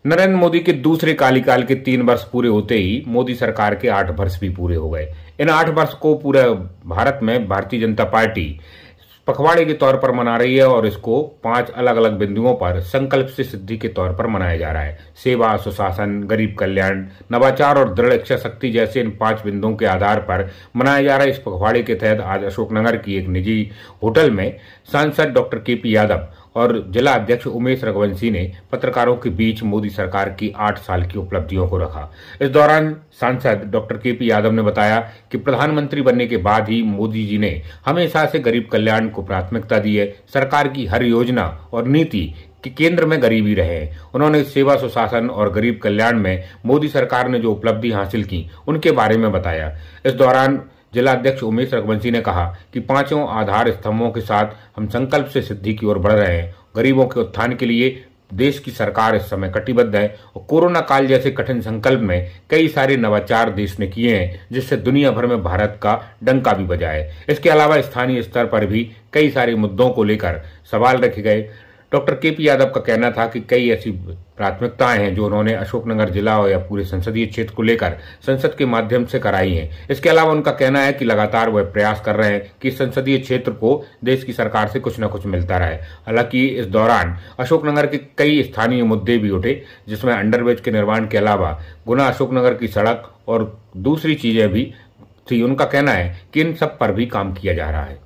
नरेंद्र मोदी के दूसरे कार्यकाल के 3 वर्ष पूरे होते ही मोदी सरकार के 8 वर्ष भी पूरे हो गए। इन 8 वर्ष को पूरे भारत में भारतीय जनता पार्टी पखवाड़े के तौर पर मना रही है और इसको 5 अलग अलग बिंदुओं पर संकल्प से सिद्धि के तौर पर मनाया जा रहा है। सेवा, सुशासन, गरीब कल्याण, नवाचार और दृढ़ इच्छा शक्ति जैसे इन 5 बिंदुओं के आधार पर मनाया जा रहा है। इस पखवाड़े के तहत आज अशोकनगर की एक निजी होटल में सांसद डॉक्टर केपी यादव और जिला अध्यक्ष उमेश रघुवंशी ने पत्रकारों के बीच मोदी सरकार की 8 साल की उपलब्धियों को रखा। इस दौरान सांसद डॉक्टर केपी यादव ने बताया कि प्रधानमंत्री बनने के बाद ही मोदी जी ने हमेशा से गरीब कल्याण को प्राथमिकता दी है। सरकार की हर योजना और नीति कि केंद्र में गरीबी रहे। उन्होंने सेवा, सुशासन और गरीब कल्याण में मोदी सरकार ने जो उपलब्धि हासिल की उनके बारे में बताया। इस दौरान जिला अध्यक्ष उमेश रघुवंशी ने कहा कि 5 आधार स्तंभों के साथ हम संकल्प से सिद्धि की ओर बढ़ रहे हैं। गरीबों के उत्थान के लिए देश की सरकार इस समय कटिबद्ध है और कोरोना काल जैसे कठिन संकल्प में कई सारे नवाचार देश ने किए हैं, जिससे दुनिया भर में भारत का डंका भी बजा है। इसके अलावा स्थानीय स्तर पर भी कई सारे मुद्दों को लेकर सवाल रखे गए। डॉक्टर केपी यादव का कहना था कि कई ऐसी प्राथमिकताएं हैं जो उन्होंने अशोकनगर जिला या पूरे संसदीय क्षेत्र को लेकर संसद के माध्यम से कराई हैं। इसके अलावा उनका कहना है कि लगातार वह प्रयास कर रहे हैं कि संसदीय क्षेत्र को देश की सरकार से कुछ न कुछ मिलता रहे। हालांकि इस दौरान अशोकनगर के कई स्थानीय मुद्दे भी उठे, जिसमें अंडरब्रिज के निर्माण के अलावा गुना अशोकनगर की सड़क और दूसरी चीजें भी थी। उनका कहना है कि इन सब पर भी काम किया जा रहा है।